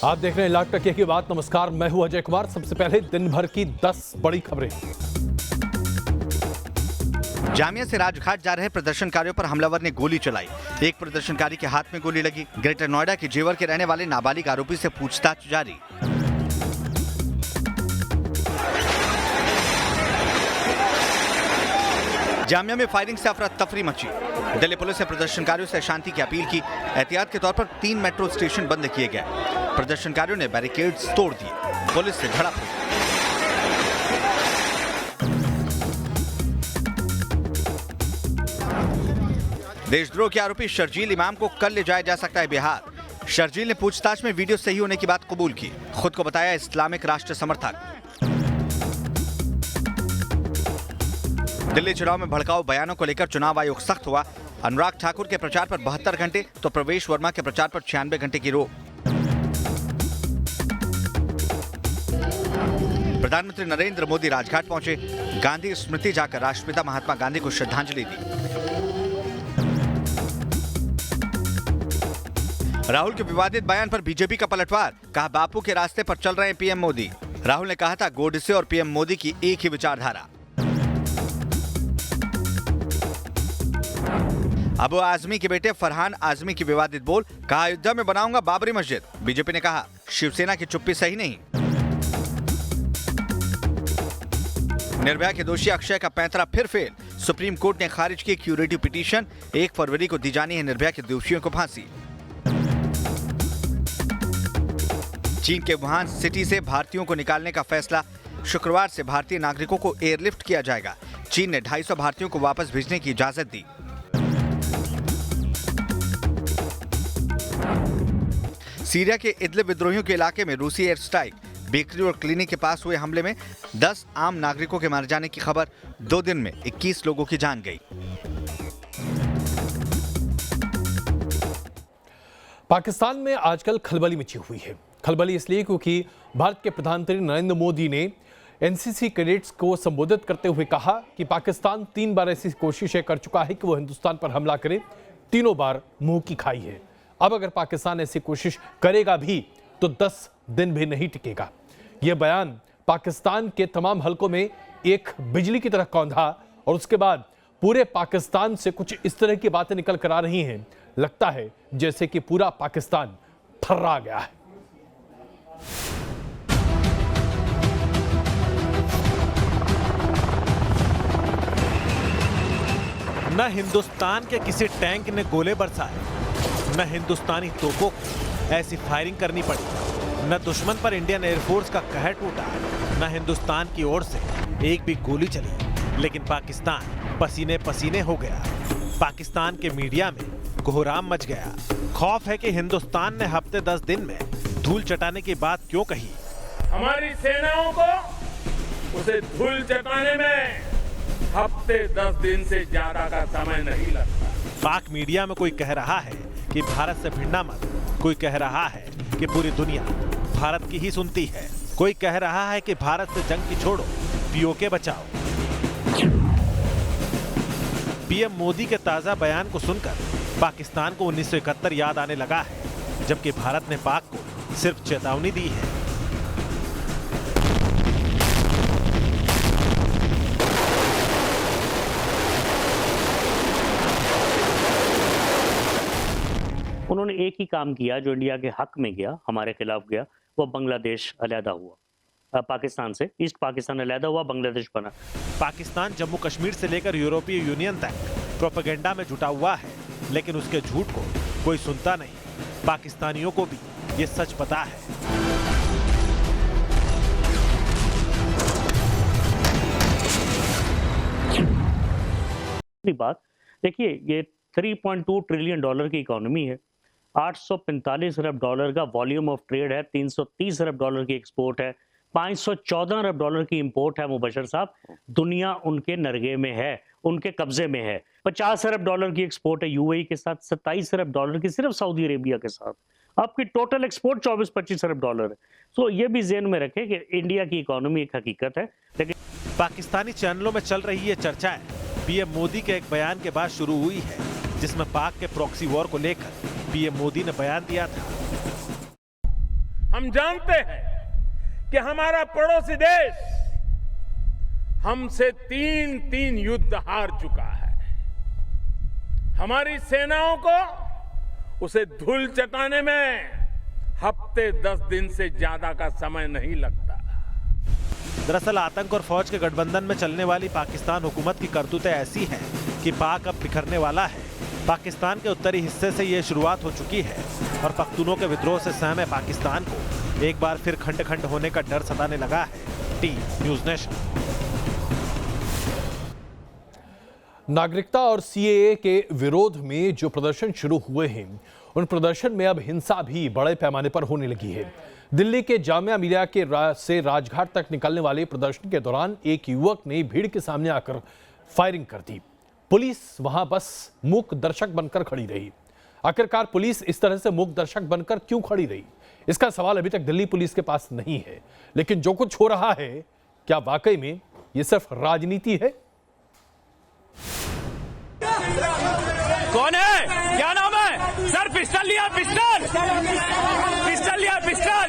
आप देख रहे हैं लाख टके की बात। नमस्कार, मैं हूं अजय कुमार। सबसे पहले दिन भर की 10 बड़ी खबरें। जामिया से राजघाट जा रहे प्रदर्शनकारियों पर हमलावर ने गोली चलाई। एक प्रदर्शनकारी के हाथ में गोली लगी। ग्रेटर नोएडा के जेवर के रहने वाले नाबालिग आरोपी से पूछताछ जारी। जामिया में फायरिंग से अफरा तफरी मची। दिल्ली पुलिस ने प्रदर्शनकारियों से शांति की अपील की। एहतियात के तौर पर 3 मेट्रो स्टेशन बंद किए गए। प्रदर्शनकारियों ने बैरिकेड्स तोड़ दिए। पुलिस से झड़प हुई। देशद्रोह के आरोपी शर्जील इमाम को कल ले जाया जा सकता है बिहार। शर्जील ने पूछताछ में वीडियो सही होने की बात कबूल की। खुद को बताया इस्लामिक राष्ट्र समर्थक। दिल्ली चुनाव में भड़काऊ बयानों को लेकर चुनाव आयोग सख्त हुआ। अनुराग ठाकुर के प्रचार पर 72 घंटे तो प्रवेश वर्मा के प्रचार पर 96 घंटे की रोक। प्रधानमंत्री नरेंद्र मोदी राजघाट पहुंचे। गांधी स्मृति जाकर राष्ट्रपिता महात्मा गांधी को श्रद्धांजलि दी। राहुल के विवादित बयान पर बीजेपी का पलटवार। कहा बापू के रास्ते पर चल रहे हैं पीएम मोदी। राहुल ने कहा था गोडसे और पीएम मोदी की एक ही विचारधारा। अबू आजमी के बेटे फरहान आजमी की विवादित बोल। कहा अयोध्या में बनाऊंगा बाबरी मस्जिद। बीजेपी ने कहा शिवसेना की चुप्पी सही नहीं। निर्भया के दोषी अक्षय का पैंतरा फिर फेल। सुप्रीम कोर्ट ने खारिज की क्यूरेटिव पिटीशन। 1 फरवरी को दी जानी है निर्भया के दोषियों को फांसी। चीन के वुहान सिटी से भारतीयों को निकालने का फैसला। शुक्रवार से भारतीय नागरिकों को एयरलिफ्ट किया जाएगा। चीन ने 250 भारतीयों को वापस भेजने की इजाजत दी। सीरिया के इदलिब विद्रोहियों के इलाके में रूसी एयर स्ट्राइक। बेकरी और क्लिनिक के पास हुए हमले में 10 आम नागरिकों के मारे जाने की खबर। 2 दिन में 21 लोगों की जान गई। पाकिस्तान में आजकल खलबली मची हुई है। खलबली इसलिए क्योंकि भारत के प्रधानमंत्री नरेंद्र मोदी ने एनसीसी कैडेट्स को संबोधित करते हुए कहा कि पाकिस्तान 3 बार ऐसी कोशिशें कर चुका है कि वो हिंदुस्तान पर हमला करे। तीनों बार मुंह की खाई है। अब अगर पाकिस्तान ऐसी कोशिश करेगा भी तो 10 दिन भी नहीं टिकेगा। यह बयान पाकिस्तान के तमाम हलकों में एक बिजली की तरह कौंधा और उसके बाद पूरे पाकिस्तान से कुछ इस तरह की बातें निकल कर आ रही हैं। लगता है जैसे कि पूरा पाकिस्तान थर्रा गया है। न हिंदुस्तान के किसी टैंक ने गोले बरसाए, न हिंदुस्तानी तोपों को ऐसी फायरिंग करनी पड़ी, न दुश्मन पर इंडियन एयरफोर्स का कहर टूटा, न हिंदुस्तान की ओर से एक भी गोली चली। लेकिन पाकिस्तान पसीने पसीने हो गया। पाकिस्तान के मीडिया में कोहराम मच गया। खौफ है कि हिंदुस्तान ने हफ्ते 10 दिन में धूल चटाने की बात क्यों कही। हमारी सेनाओं को उसे धूल चटाने में हफ्ते 10 दिन से ज्यादा का समय नहीं लगता। पाक मीडिया में कोई कह रहा है कि भारत से भिड़ना मत। कोई कह रहा है कि पूरी दुनिया भारत की ही सुनती है। कोई कह रहा है कि भारत से जंग की छोड़ो, पीओके बचाओ। पीएम मोदी के ताजा बयान को सुनकर पाकिस्तान को 1971 याद आने लगा है, जबकि भारत ने पाक को सिर्फ चेतावनी दी है। उन्होंने एक ही काम किया जो इंडिया के हक में गया, हमारे खिलाफ गया। वो बांग्लादेश अलहदा हुआ। पाकिस्तान से ईस्ट पाकिस्तान अलहदा हुआ, बांग्लादेश बना। पाकिस्तान जम्मू कश्मीर से लेकर यूरोपीय यूनियन तक प्रोपेगेंडा में जुटा हुआ है, लेकिन उसके झूठ को कोई सुनता नहीं। पाकिस्तानियों को भी ये सच पता है। बात देखिए, ये $3.2 ट्रिलियन की इकोनॉमी है। $845 अरब का वॉल्यूम ऑफ ट्रेड है। $330 अरब की एक्सपोर्ट है। $514 अरब की इंपोर्ट है। मुबशर साहब, दुनिया उनके नरगे में है, उनके कब्जे में है। $50 अरब की एक्सपोर्ट है यूएई के साथ। $27 अरब की सिर्फ सऊदी अरेबिया के साथ। आपकी टोटल एक्सपोर्ट $24-25 अरब है। तो ये भी ज़हन में रखें कि इंडिया की इकोनॉमी एक हकीकत है। लेकिन पाकिस्तानी चैनलों में चल रही ये चर्चाएं पीएम मोदी के एक बयान के बाद शुरू हुई है, जिसमें पाक के प्रॉक्सी वॉर को लेकर पीएम मोदी ने बयान दिया था। हम जानते हैं कि हमारा पड़ोसी देश हमसे तीन युद्ध हार चुका है। हमारी सेनाओं को उसे धूल चटाने में हफ्ते 10 दिन से ज्यादा का समय नहीं लगता। दरअसल आतंक और फौज के गठबंधन में चलने वाली पाकिस्तान हुकूमत की करतूतें ऐसी हैं कि पाक अब बिखरने वाला है। पाकिस्तान के उत्तरी हिस्से से ये शुरुआत हो चुकी है और पख्तूनों के विद्रोह से सहमे पाकिस्तान को एक बार फिर खंड खंड होने का डर सताने लगा है। T news nation. नागरिकता और सीएए के विरोध में जो प्रदर्शन शुरू हुए हैं, उन प्रदर्शन में अब हिंसा भी बड़े पैमाने पर होने लगी है। दिल्ली के जामिया मिलिया से राजघाट तक निकलने वाले प्रदर्शन के दौरान एक युवक ने भीड़ के सामने आकर फायरिंग कर दी। पुलिस वहां बस मूक दर्शक बनकर खड़ी रही। आखिरकार पुलिस इस तरह से मूक दर्शक बनकर क्यों खड़ी रही, इसका सवाल अभी तक दिल्ली पुलिस के पास नहीं है। लेकिन जो कुछ हो रहा है, क्या वाकई में ये सिर्फ राजनीति है? कौन है? क्या नाम है? सर पिस्टल लिया, पिस्टल लिया, पिस्टल।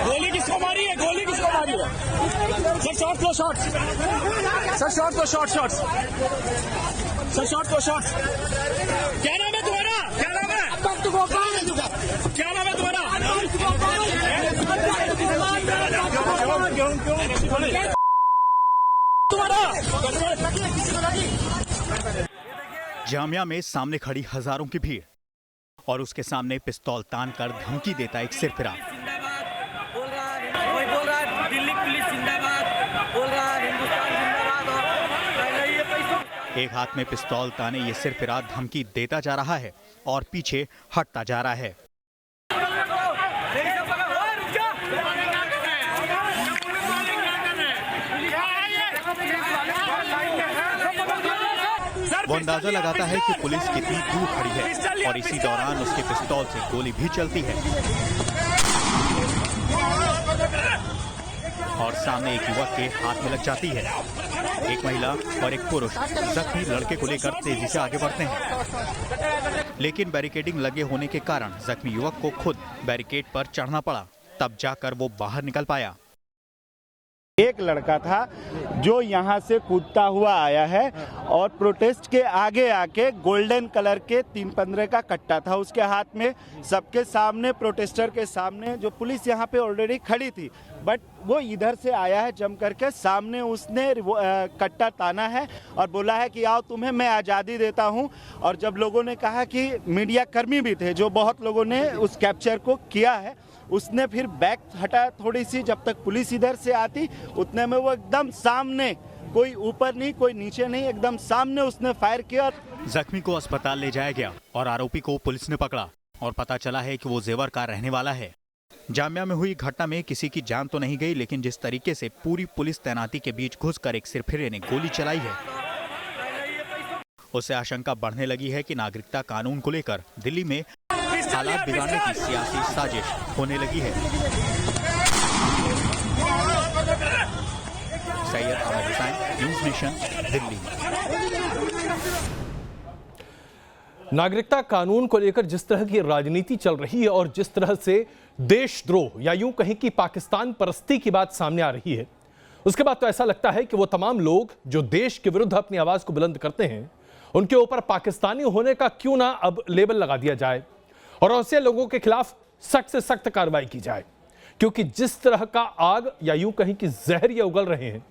गोली किसको मारी है? गोली किसको मारी है? सर शॉट लो, शॉट। सर शॉट लो, शॉट। सर शॉट लो, शॉट। क्या नाम है तुम्हारा? क्या नाम है? क्या नाम है तुम्हारा? जामिया में सामने खड़ी हजारों की भीड़ और उसके सामने पिस्तौल तान कर धमकी देता एक सिरफिरा। बोल रहा है दिल्ली पुलिस जिंदाबाद, बोल रहा है हिंदुस्तान जिंदाबाद। और एक हाथ में पिस्तौल ताने ये सिरफिरा धमकी देता जा रहा है और पीछे हटता जा रहा है। वो अंदाजा लगाता है कि पुलिस कितनी दूर खड़ी है और इसी दौरान उसके पिस्तौल से गोली भी चलती है और सामने एक युवक के हाथ में लग जाती है। एक महिला और एक पुरुष जख्मी लड़के को लेकर तेजी से आगे बढ़ते हैं, लेकिन बैरिकेडिंग लगे होने के कारण जख्मी युवक को खुद बैरिकेड पर चढ़ना पड़ा, तब जाकर वो बाहर निकल पाया। एक लड़का था जो यहाँ से कूदता हुआ आया है और प्रोटेस्ट के आगे आके गोल्डन कलर के 315 का कट्टा था उसके हाथ में। सबके सामने, प्रोटेस्टर के सामने, जो पुलिस यहाँ पे ऑलरेडी खड़ी थी, बट वो इधर से आया है जम करके। सामने उसने कट्टा ताना है और बोला है कि आओ तुम्हें मैं आज़ादी देता हूँ। और जब लोगों ने कहा कि मीडिया कर्मी भी थे, जो बहुत लोगों ने उस कैप्चर को किया है, उसने फिर बैक हटाया थोड़ी सी। जब तक पुलिस इधर से आती उतने में वो एकदम सामने, कोई ऊपर नहीं कोई नीचे नहीं, एकदम सामने उसने फायर किया। जख्मी को अस्पताल ले जाया गया और आरोपी को पुलिस ने पकड़ा और पता चला है कि वो जेवर का रहने वाला है। जामिया में हुई घटना में किसी की जान तो नहीं गई, लेकिन जिस तरीके से पूरी पुलिस तैनाती के बीच घुसकर एक सिरफिरे ने गोली चलाई है, उससे आशंका बढ़ने लगी है कि नागरिकता कानून को लेकर दिल्ली में हालात बिगाड़ने की सियासी साजिश होने लगी है। Syed Ahmed Hussain, News Nation, Delhi. नागरिकता कानून को लेकर जिस तरह की राजनीति चल रही है और जिस तरह से देशद्रोह या यूं कहें कि पाकिस्तान परस्ती की बात सामने आ रही है, उसके बाद तो ऐसा लगता है कि वो तमाम लोग जो देश के विरुद्ध अपनी आवाज को बुलंद करते हैं, उनके ऊपर पाकिस्तानी होने का क्यों ना अब लेबल लगा दिया जाए और ऐसे लोगों के खिलाफ सख्त से सख्त कार्रवाई की जाए। क्योंकि जिस तरह का आग या यूं कहीं कि जहर ये उगल रहे हैं,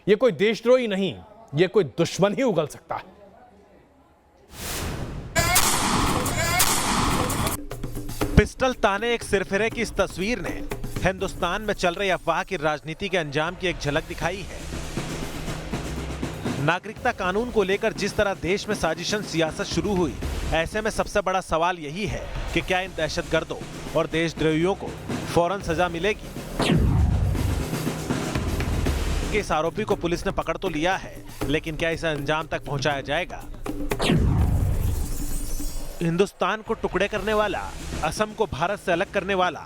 ये कोई देशद्रोही नहीं, ये कोई दुश्मन ही उगल सकता है। पिस्टल ताने एक सिरफिरे की इस तस्वीर ने हिंदुस्तान में चल रही अफवाह की राजनीति के अंजाम की एक झलक दिखाई है। नागरिकता कानून को लेकर जिस तरह देश में साजिशन सियासत शुरू हुई, ऐसे में सबसे बड़ा सवाल यही है कि क्या इन दहशतगर्दों और देशद्रोहियों को फौरन सजा मिलेगी। इस आरोपी को पुलिस ने पकड़ तो लिया है, लेकिन क्या इसे अंजाम तक पहुंचाया जाएगा? हिंदुस्तान को टुकड़े करने वाला, असम को भारत से अलग करने वाला,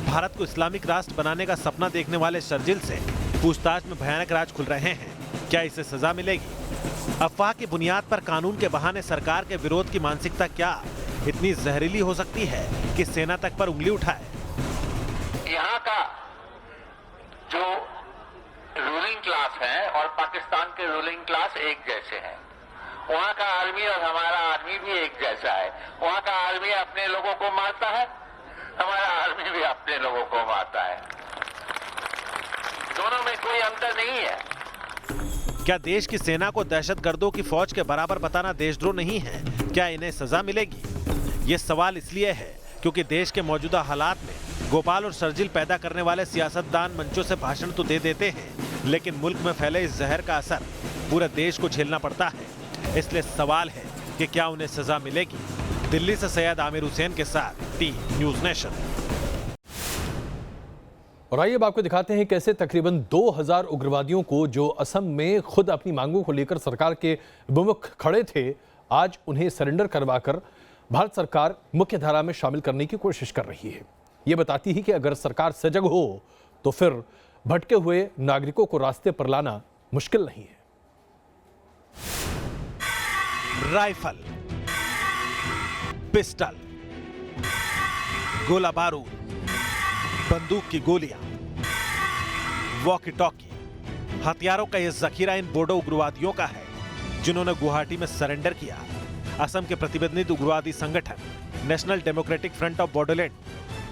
भारत को इस्लामिक राष्ट्र बनाने का सपना देखने वाले शर्जिल से पूछताछ में भयानक राज खुल रहे हैं। क्या इसे सजा मिलेगी? अफवाह की बुनियाद पर कानून के बहाने सरकार के विरोध की मानसिकता क्या इतनी जहरीली हो सकती है कि सेना तक पर उंगली उठाए? यहाँ का जो रूलिंग क्लास है और पाकिस्तान के रूलिंग क्लास एक जैसे हैं। वहाँ का आर्मी और हमारा आर्मी भी एक जैसा है। वहाँ का आर्मी अपने लोगों को मारता है, हमारा आर्मी भी अपने लोगों को मारता है। दोनों में कोई अंतर नहीं है। क्या देश की सेना को दहशतगर्दों की फौज के बराबर बताना देशद्रोह नहीं है? क्या इन्हें सजा मिलेगी? ये सवाल इसलिए है क्योंकि देश के मौजूदा हालात में गोपाल और शर्जिल पैदा करने वाले सियासतदान मंचों से भाषण तो दे देते हैं, लेकिन मुल्क में फैले इस जहर का असर पूरे देश को झेलना पड़ता है। इसलिए सवाल है कि क्या उन्हें सजा मिलेगी? दिल्ली से सैयद आमिर हुसैन के साथ टी न्यूज़ नेशन। और आइए अब आपको दिखाते हैं कैसे तकरीबन 2000 उग्रवादियों को जो असम में खुद अपनी मांगों को लेकर सरकार के विमुख खड़े थे, आज उन्हें सरेंडर करवाकर भारत सरकार मुख्य धारा में शामिल करने की कोशिश कर रही है। ये बताती है कि अगर सरकार सजग हो तो फिर भटके हुए नागरिकों को रास्ते पर लाना मुश्किल नहीं है। राइफल, पिस्टल, गोला बारूद, बंदूक की गोलियां, वॉकी टॉकी, हथियारों का यह जखीरा इन बोडो उग्रवादियों का है जिन्होंने गुवाहाटी में सरेंडर किया। असम के प्रतिबंधित उग्रवादी संगठन नेशनल डेमोक्रेटिक फ्रंट ऑफ बॉडोलैंड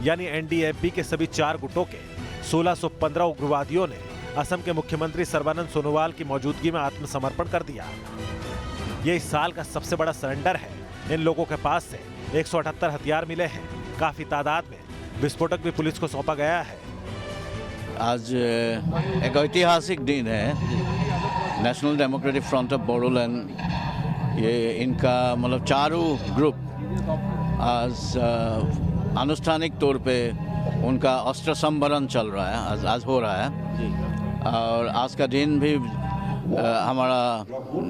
यानी एनडीएफबी के सभी 4 गुटों के 1615 उग्रवादियों ने असम के मुख्यमंत्री सर्बानंद सोनोवाल की मौजूदगी में आत्मसमर्पण कर दिया। ये इस साल का सबसे बड़ा सरेंडर है। इन लोगों के पास से 178 हथियार मिले हैं। काफी तादाद में विस्फोटक भी पुलिस को सौंपा गया है। आज एक ऐतिहासिक दिन है। National democratic front of Bodoland, ये इनका मतलब चारों ग्रुप आज आनुष्ठानिक तौर पे उनका अस्त्र संवरण चल रहा है, आज हो रहा है। और आज का दिन भी हमारा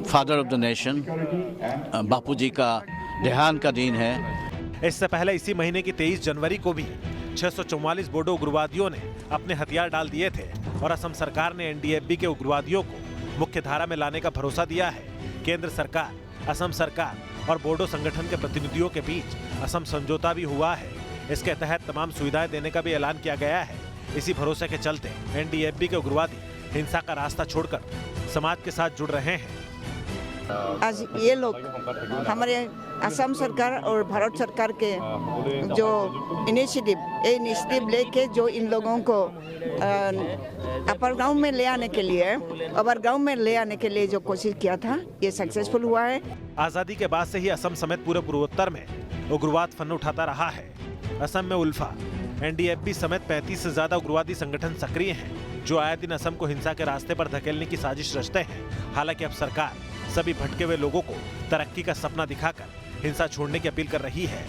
फादर ऑफ द नेशन बापूजी का देहांत का दिन है। इससे पहले इसी महीने की 23 जनवरी को भी 644 बोडो उग्रवादियों ने अपने हथियार डाल दिए थे और असम सरकार ने एनडीएफबी के उग्रवादियों को मुख्य धारा में लाने का भरोसा दिया है। केंद्र सरकार, असम सरकार और बोडो संगठन के प्रतिनिधियों के बीच असम समझौता भी हुआ है। इसके तहत तमाम सुविधाएं देने का भी ऐलान किया गया है। इसी भरोसे के चलते एनडीएफबी के उग्रवादी हिंसा का रास्ता छोड़कर समाज के साथ जुड़ रहे हैं। आज ये लोग हमारे असम सरकार और भारत सरकार के जो इनिशिएटिव लेके जो इन लोगों को अपर गांव में ले आने के लिए, अपर गांव में ले आने के लिए जो कोशिश किया था, ये सक्सेसफुल हुआ है। आजादी के बाद से ही असम समेत पूरे पूर्वोत्तर में उग्रवाद फन उठाता रहा है। असम में उल्फा, एनडीएफबी समेत 35 से ज्यादा उग्रवादी संगठन सक्रिय हैं जो आए दिन असम को हिंसा के रास्ते पर धकेलने की साजिश रचते हैं। हालांकि अब सरकार सभी भटके हुए लोगों को तरक्की का सपना दिखाकर हिंसा छोड़ने की अपील कर रही है,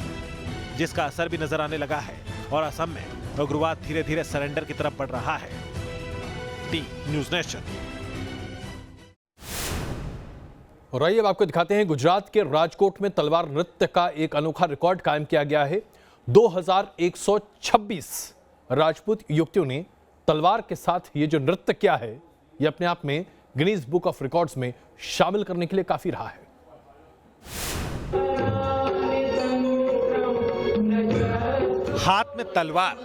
जिसका असर भी नजर आने लगा है और असम में उग्रवाद धीरे धीरे सरेंडर की तरफ बढ़ रहा है। T news nation. और आइए अब आपको दिखाते हैं गुजरात के राजकोट में तलवार नृत्य का एक अनोखा रिकॉर्ड कायम किया गया है। 2126 राजपूत युवतियों ने तलवार के साथ ये जो नृत्य किया है, ये अपने आप में गिनीज बुक ऑफ रिकॉर्ड्स में शामिल करने के लिए काफी रहा है। हाथ में तलवार,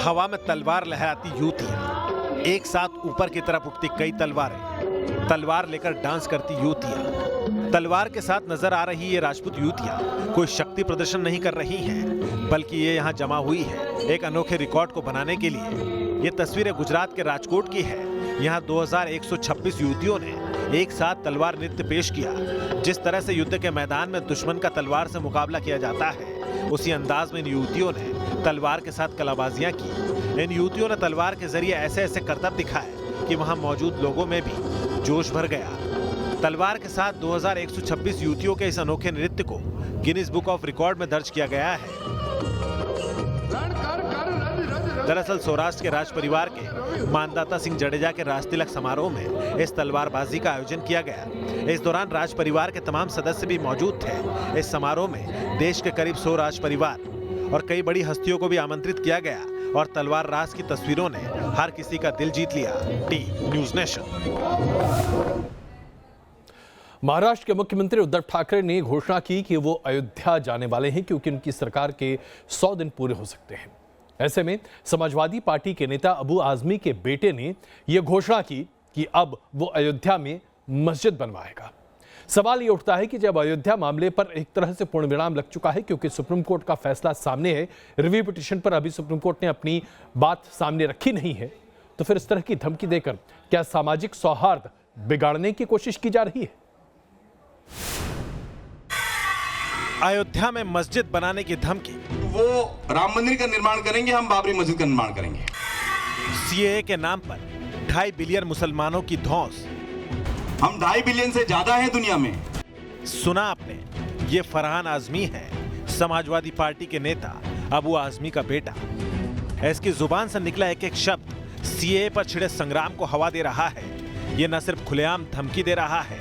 हवा में तलवार लहराती युवतियां, एक साथ ऊपर की तरफ उठती कई तलवारें, तलवार लेकर डांस करती युवतियां। तलवार के साथ नजर आ रही ये राजपूत युवतियां कोई शक्ति प्रदर्शन नहीं कर रही हैं, बल्कि ये यहाँ जमा हुई है एक अनोखे रिकॉर्ड को बनाने के लिए। ये तस्वीरें गुजरात के राजकोट की है। यहाँ 2126 युवतियों ने एक साथ तलवार नृत्य पेश किया। जिस तरह से युद्ध के मैदान में दुश्मन का तलवार से मुकाबला किया जाता है, उसी अंदाज में इन युवतियों ने तलवार के साथ कलाबाजियां की। इन युवतियों ने तलवार के जरिए ऐसे ऐसे करतब दिखाए कि वहां मौजूद लोगों में भी जोश भर गया। तलवार के साथ 2126 युवतियों के इस अनोखे नृत्य को गिनीज बुक ऑफ रिकॉर्ड में दर्ज किया गया है। दरअसल सौराष्ट्र के राज परिवार के मानदाता सिंह जडेजा के राजतिलक समारोह में इस तलवारबाजी का आयोजन किया गया। इस दौरान राज परिवार के तमाम सदस्य भी मौजूद थे। इस समारोह में देश के करीब 100 राज परिवार और कई बड़ी हस्तियों को भी आमंत्रित किया गया और तलवार राज की तस्वीरों ने हर किसी का दिल जीत लिया। T news nation. महाराष्ट्र के मुख्यमंत्री उद्धव ठाकरे ने घोषणा की कि वो अयोध्या जाने वाले हैं क्योंकि उनकी सरकार के 100 दिन पूरे हो सकते हैं। ऐसे में समाजवादी पार्टी के नेता अबू आजमी के बेटे ने यह घोषणा की कि अब वो अयोध्या में मस्जिद बनवाएगा। सवाल ये उठता है कि जब अयोध्या मामले पर एक तरह से पूर्ण विराम लग चुका है क्योंकि सुप्रीम कोर्ट का फैसला सामने है, रिव्यू पिटीशन पर अभी सुप्रीम कोर्ट ने अपनी बात सामने रखी नहीं है, तो फिर इस तरह की धमकी देकर क्या सामाजिक सौहार्द बिगाड़ने की कोशिश की जा रही है? अयोध्या में मस्जिद बनाने की धमकी। वो राम मंदिर का निर्माण करेंगे, हम बाबरी मस्जिद का निर्माण करेंगे। सीएए के नाम पर 2.5 बिलियन मुसलमानों की धौंस। हम 2.5 बिलियन से ज्यादा हैं दुनिया में। सुना आपने, ये फरहान आजमी है, समाजवादी पार्टी के नेता अबू आजमी का बेटा। इसकी जुबान से निकला एक एक शब्द सीएए पर छिड़े संग्राम को हवा दे रहा है। ये न सिर्फ खुलेआम धमकी दे रहा है,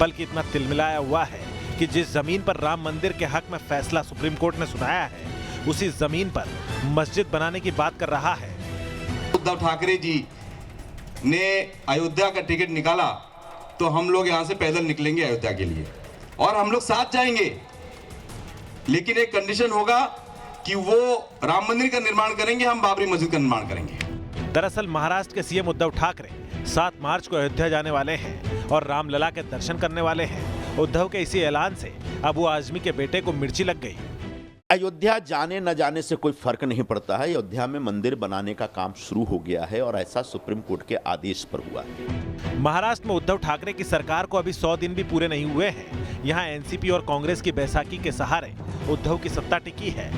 बल्कि इतना तिलमिलाया हुआ है कि जिस जमीन पर राम मंदिर के हक में फैसला सुप्रीम कोर्ट ने सुनाया है, उसी जमीन पर मस्जिद बनाने की बात कर रहा है। उद्धव ठाकरे जी ने अयोध्या का टिकट निकाला तो हम लोग यहां से पैदल निकलेंगे अयोध्या के लिए और हम लोग साथ जाएंगे, लेकिन एक कंडीशन होगा कि वो राम मंदिर का निर्माण करेंगे, हम बाबरी मस्जिद का निर्माण करेंगे। दरअसल महाराष्ट्र के सीएम उद्धव ठाकरे 7 मार्च को अयोध्या जाने वाले हैं और रामलला के दर्शन करने वाले हैं। उद्धव के इसी ऐलान से अबू आजमी के बेटे को मिर्ची लग गई। अयोध्या जाने न जाने से कोई फर्क नहीं पड़ता है। अयोध्या में मंदिर बनाने का काम शुरू हो गया है और ऐसा सुप्रीम कोर्ट के आदेश पर हुआ है। महाराष्ट्र में उद्धव ठाकरे की सरकार को अभी 100 दिन भी पूरे नहीं हुए हैं। यहाँ एनसीपी और कांग्रेस की बैसाखी के सहारे उद्धव की सत्ता टिकी है,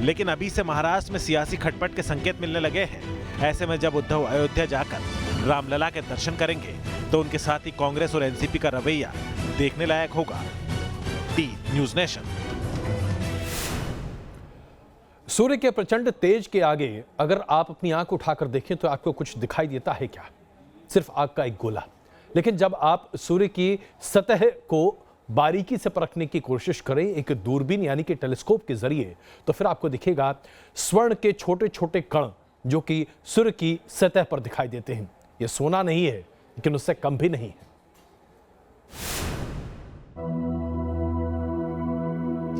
लेकिन अभी से महाराष्ट्र में सियासी खटपट के संकेत मिलने लगे हैं। ऐसे में जब उद्धव अयोध्या जाकर रामलला के दर्शन करेंगे तो उनके साथ ही कांग्रेस और एनसीपी का रवैया देखने लायक होगा। T news nation. सूर्य के प्रचंड तेज के आगे अगर आप अपनी आंख उठाकर देखें तो आपको कुछ दिखाई देता है क्या? सिर्फ आग का एक गोला। लेकिन जब आप सूर्य की सतह को बारीकी से परखने की कोशिश करें एक दूरबीन यानी कि टेलीस्कोप के जरिए, तो फिर आपको दिखेगा स्वर्ण के छोटे छोटे कण जो कि सूर्य की सतह पर दिखाई देते हैं। यह सोना नहीं है, लेकिन उससे कम भी नहीं है।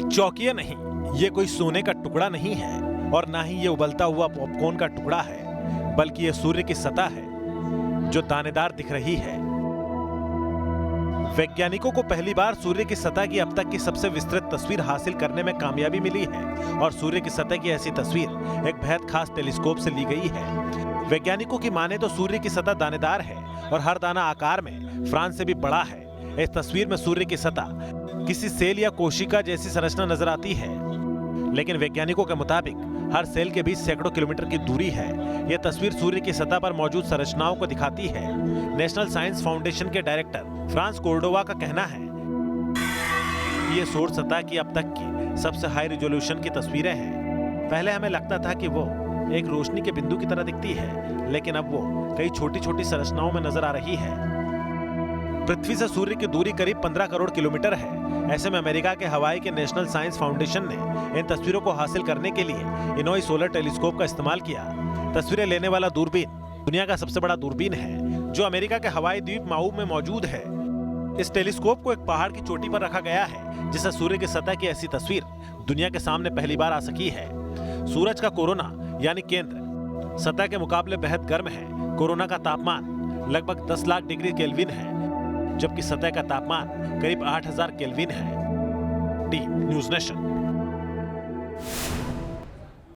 चौकिया नहीं, ये कोई सोने का टुकड़ा नहीं है और ना ही ये उबलता हुआ पॉपकॉर्न का टुकड़ा है, बल्कि ये सूर्य की सतह है जो दानेदार दिख रही है। वैज्ञानिकों को पहली बार सूर्य की सतह की अब तक की सबसे विस्तृत तस्वीर हासिल करने में कामयाबी मिली है और सूर्य की सतह की ऐसी तस्वीर एक बेहद खास टेलीस्कोप से ली गई है। वैज्ञानिकों की माने तो सूर्य की सतह दानेदार है और हर दाना आकार में फ्रांस से भी बड़ा है। इस तस्वीर में सूर्य की सतह किसी सेल या कोशिका जैसी संरचना नजर आती है, लेकिन वैज्ञानिकों के मुताबिक हर सेल के बीच सैकड़ों किलोमीटर की दूरी है। यह तस्वीर सूर्य की सतह पर मौजूद संरचनाओं को दिखाती है। नेशनल साइंस फाउंडेशन के डायरेक्टर फ्रांस कोर्डोवा का कहना है कि ये सौर सतह की अब तक की सबसे हाई रिजोल्यूशन की तस्वीरें हैं। पहले हमें लगता था कि वो एक रोशनी के बिंदु की तरह दिखती है, लेकिन अब वो कई छोटी छोटी संरचनाओं में नजर आ रही है। पृथ्वी से सूर्य की दूरी करीब 15 करोड़ किलोमीटर है। ऐसे में अमेरिका के हवाई के नेशनल साइंस फाउंडेशन ने इन तस्वीरों को हासिल करने के लिए इनोई सोलर टेलीस्कोप का इस्तेमाल किया। तस्वीरें लेने वाला दूरबीन दुनिया का सबसे बड़ा दूरबीन है जो अमेरिका के हवाई द्वीप माऊ में मौजूद है। इस टेलीस्कोप को एक पहाड़ की चोटी पर रखा गया है, जिससे सूर्य की सतह की ऐसी तस्वीर दुनिया के सामने पहली बार आ सकी है। सूरज का कोरोना यानी केंद्र सतह के मुकाबले बेहद गर्म है। कोरोना का तापमान लगभग 10 लाख डिग्री केल्विन है, जबकि सतह का तापमान करीब 8000 केल्विन है। T news nation.